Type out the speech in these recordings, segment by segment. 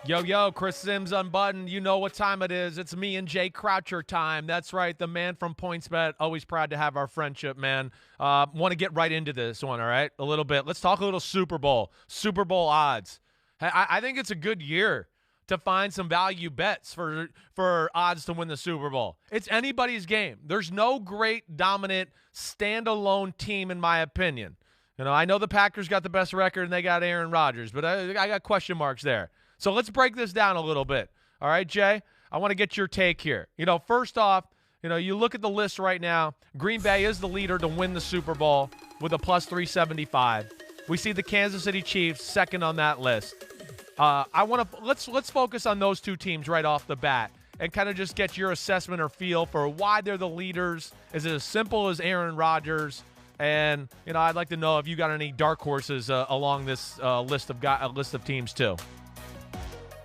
Yo, Chris Simms Unbuttoned. You know what time it is. It's me and Jay Croucher time. That's right, the man from PointsBet. Always proud to have our friendship, man. Want to get right into this one, all right? A little bit. Let's talk a little Super Bowl. Super Bowl odds. I think it's a good year to find some value bets for odds to win the Super Bowl. It's anybody's game. There's no great, dominant, standalone team, in my opinion. You know, I know the Packers got the best record and they got Aaron Rodgers, but I got question marks there. So let's break this down a little bit. All right, Jay? I want to get your take here. You know, first off, you look at the list right now. Green Bay is the leader to win the Super Bowl with a plus 375. We see the Kansas City Chiefs second on that list. Let's focus on those two teams right off the bat and kind of just get your assessment or feel for why they're the leaders. Is it as simple as Aaron Rodgers? And I'd like to know if you got any dark horses along this list of teams too.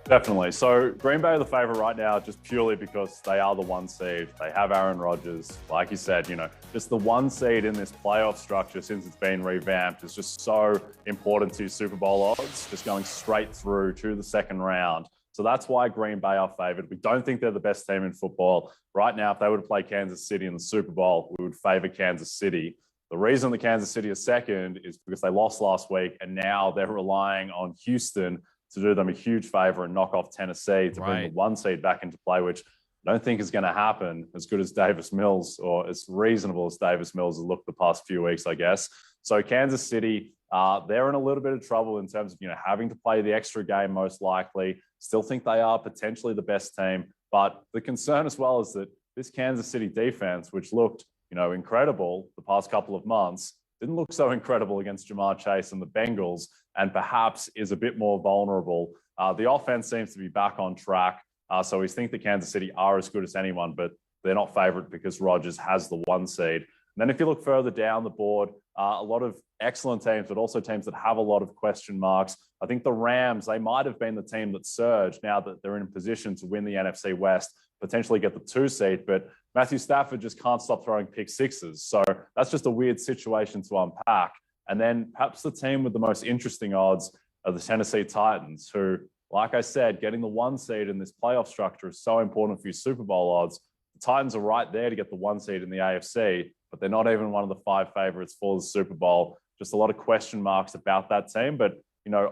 Definitely. So Green Bay are the favorite right now just purely because they are the one seed. They have Aaron Rodgers. Like you said, just the one seed in this playoff structure since it's been revamped is just so important to Super Bowl odds, just going straight through to the second round. So that's why Green Bay are favored. We don't think they're the best team in football. Right now, if they were to play Kansas City in the Super Bowl, we would favor Kansas City. The reason the Kansas City is second is because they lost last week and now they're relying on Houston to do them a huge favor and knock off Tennessee to bring the one seed back into play, which I don't think is going to happen as good as Davis Mills or as reasonable as Davis Mills has looked the past few weeks, I guess. So Kansas City, they're in a little bit of trouble in terms of, having to play the extra game most likely. Still think they are potentially the best team. But the concern as well is that this Kansas City defense, which looked, incredible the past couple of months, didn't look so incredible against Jamar Chase and the Bengals, and perhaps is a bit more vulnerable. The offense seems to be back on track. So we think that Kansas City are as good as anyone, but they're not favored because Rodgers has the one seed. And then if you look further down the board, a lot of excellent teams, but also teams that have a lot of question marks. I think the Rams, they might have been the team that surged now that they're in a position to win the NFC West, potentially get the 2 seed, but Matthew Stafford just can't stop throwing pick sixes. So that's just a weird situation to unpack. And then perhaps the team with the most interesting odds are the Tennessee Titans, who, like I said, getting the 1 seed in this playoff structure is so important for your Super Bowl odds. The Titans are right there to get the 1 seed in the AFC, but they're not even one of the 5 favorites for the Super Bowl. Just a lot of question marks about that team. But,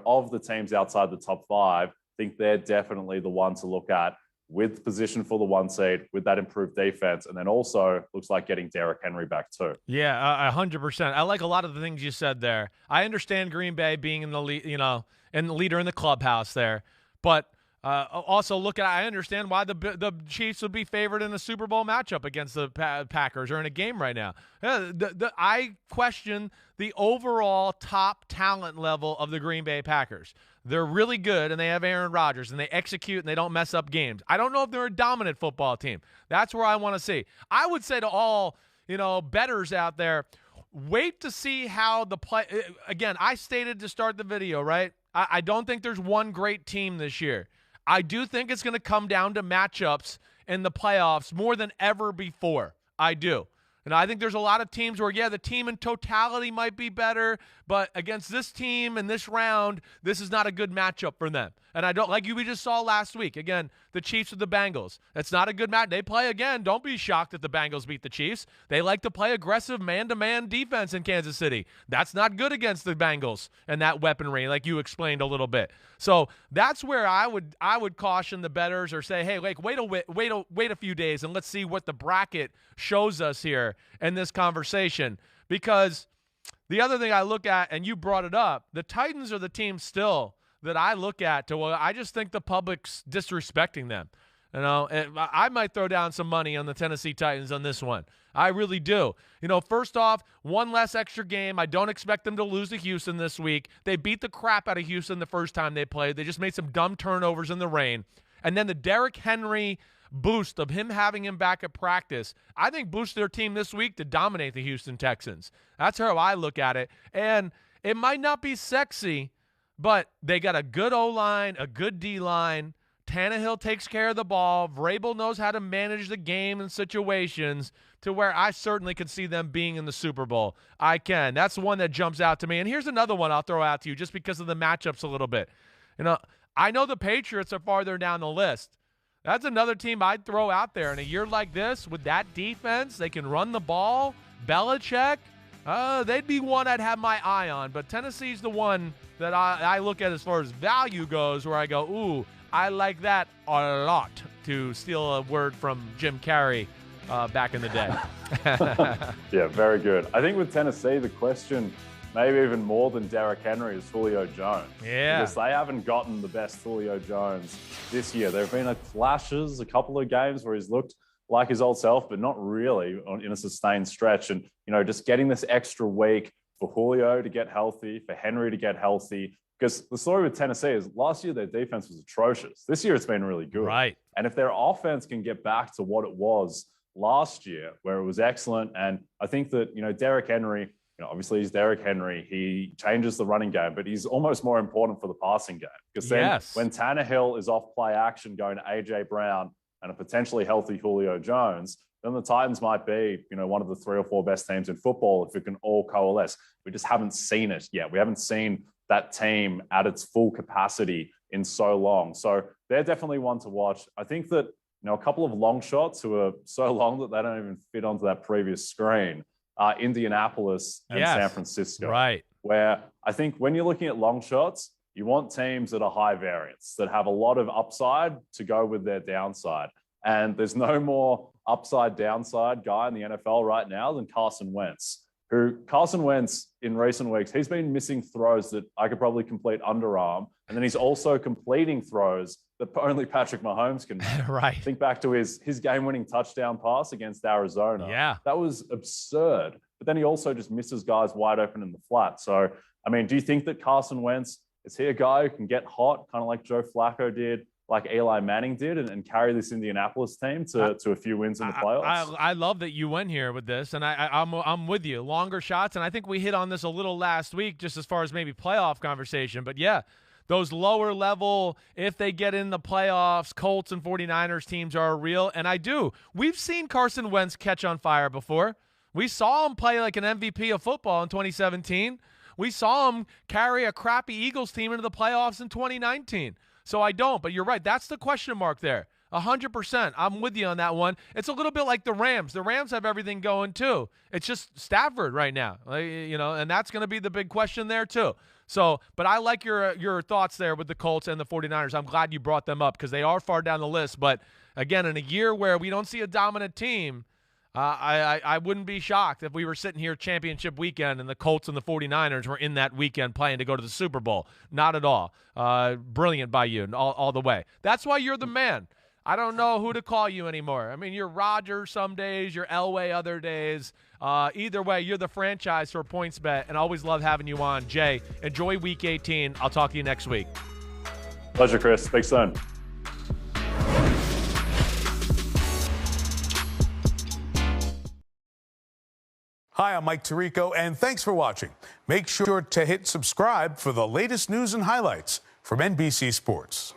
of the teams outside the top 5, I think they're definitely the one to look at with position for the 1 seed, with that improved defense, and then also looks like getting Derrick Henry back too. Yeah, 100%. I like a lot of the things you said there. I understand Green Bay being in the lead, and the leader in the clubhouse there, but also I understand why the Chiefs would be favored in a Super Bowl matchup against the Packers or in a game right now. I question the overall top talent level of the Green Bay Packers. They're really good, and they have Aaron Rodgers, and they execute, and they don't mess up games. I don't know if they're a dominant football team. That's where I want to see. I would say to all, bettors out there, wait to see how the play – again, I stated to start the video, right? I don't think there's one great team this year. I do think it's going to come down to matchups in the playoffs more than ever before. I do. And I think there's a lot of teams where, the team in totality might be better, but against this team in this round, this is not a good matchup for them. And I don't, like we just saw last week, again, the Chiefs with the Bengals. It's not a good match. They play, again, don't be shocked that the Bengals beat the Chiefs. They like to play aggressive man-to-man defense in Kansas City. That's not good against the Bengals and that weaponry, like you explained a little bit. So that's where I would caution the bettors or say, hey, wait a few days and let's see what the bracket shows us here in this conversation. Because the other thing I look at, and you brought it up, the Titans are the team still that I look at I just think the public's disrespecting them. I might throw down some money on the Tennessee Titans on this one. I really do. First off, one less extra game. I don't expect them to lose to Houston this week. They beat the crap out of Houston the first time they played. They just made some dumb turnovers in the rain. And then the Derrick Henry boost of him having him back at practice, I think boosted their team this week to dominate the Houston Texans. That's how I look at it. And it might not be sexy, but they got a good O-line, a good D-line. Tannehill takes care of the ball. Vrabel knows how to manage the game and situations to where I certainly can see them being in the Super Bowl. I can. That's the one that jumps out to me. And here's another one I'll throw out to you just because of the matchups a little bit. You know, I know the Patriots are farther down the list. That's another team I'd throw out there in a year like this with that defense. They can run the ball. Belichick, they'd be one I'd have my eye on. But Tennessee's the one that I look at as far as value goes, where I go, ooh, I like that a lot, to steal a word from Jim Carrey back in the day. Yeah, very good. I think with Tennessee, the question, maybe even more than Derrick Henry, is Julio Jones. Yeah. Because they haven't gotten the best Julio Jones this year. There have been flashes, a couple of games where he's looked like his old self, but not really in a sustained stretch. And, just getting this extra week for Julio to get healthy, for Henry to get healthy. Because the story with Tennessee is last year their defense was atrocious. This year it's been really good. Right. And if their offense can get back to what it was last year, where it was excellent, and I think that, Derrick Henry, obviously he's Derrick Henry. He changes the running game, but he's almost more important for the passing game. Because then when Tannehill is off play action going to A.J. Brown and a potentially healthy Julio Jones, then the Titans might be, one of the 3 or 4 best teams in football if it can all coalesce. We just haven't seen it yet. We haven't seen that team at its full capacity in so long. So they're definitely one to watch. I think that, a couple of long shots who are so long that they don't even fit onto that previous screen are Indianapolis and San Francisco. Right. Where I think when you're looking at long shots, you want teams that are high variance, that have a lot of upside to go with their downside. And there's no more upside downside guy in the NFL right now than Carson Wentz. Carson Wentz in recent weeks, he's been missing throws that I could probably complete underarm. And then he's also completing throws that only Patrick Mahomes can make. Right. Think back to his game-winning touchdown pass against Arizona. Yeah. That was absurd. But then he also just misses guys wide open in the flat. So, do you think that Carson Wentz, is he a guy who can get hot, kind of like Joe Flacco did, like Eli Manning did, and carry this Indianapolis team to a few wins in the playoffs? I love that you went here with this, and I'm with you. Longer shots, and I think we hit on this a little last week, just as far as maybe playoff conversation. But yeah, those lower level, if they get in the playoffs, Colts and 49ers teams are real, and we've seen Carson Wentz catch on fire before. We saw him play like an MVP of football in 2017. We saw him carry a crappy Eagles team into the playoffs in 2019. So I don't, but you're right. That's the question mark there. 100%. I'm with you on that one. It's a little bit like the Rams. The Rams have everything going too. It's just Stafford right now, and that's going to be the big question there too. So, but I like your thoughts there with the Colts and the 49ers. I'm glad you brought them up because they are far down the list. But again, in a year where we don't see a dominant team, I wouldn't be shocked if we were sitting here championship weekend and the Colts and the 49ers were in that weekend playing to go to the Super Bowl. Not at all. Brilliant by you all the way. That's why you're the man. I don't know who to call you anymore. You're Roger some days, you're Elway other days. Either way, you're the franchise for PointsBet, and I always love having you on. Jay, enjoy Week 18. I'll talk to you next week. Pleasure, Chris. Speak soon. Hi, I'm Mike Tirico, and thanks for watching. Make sure to hit subscribe for the latest news and highlights from NBC Sports.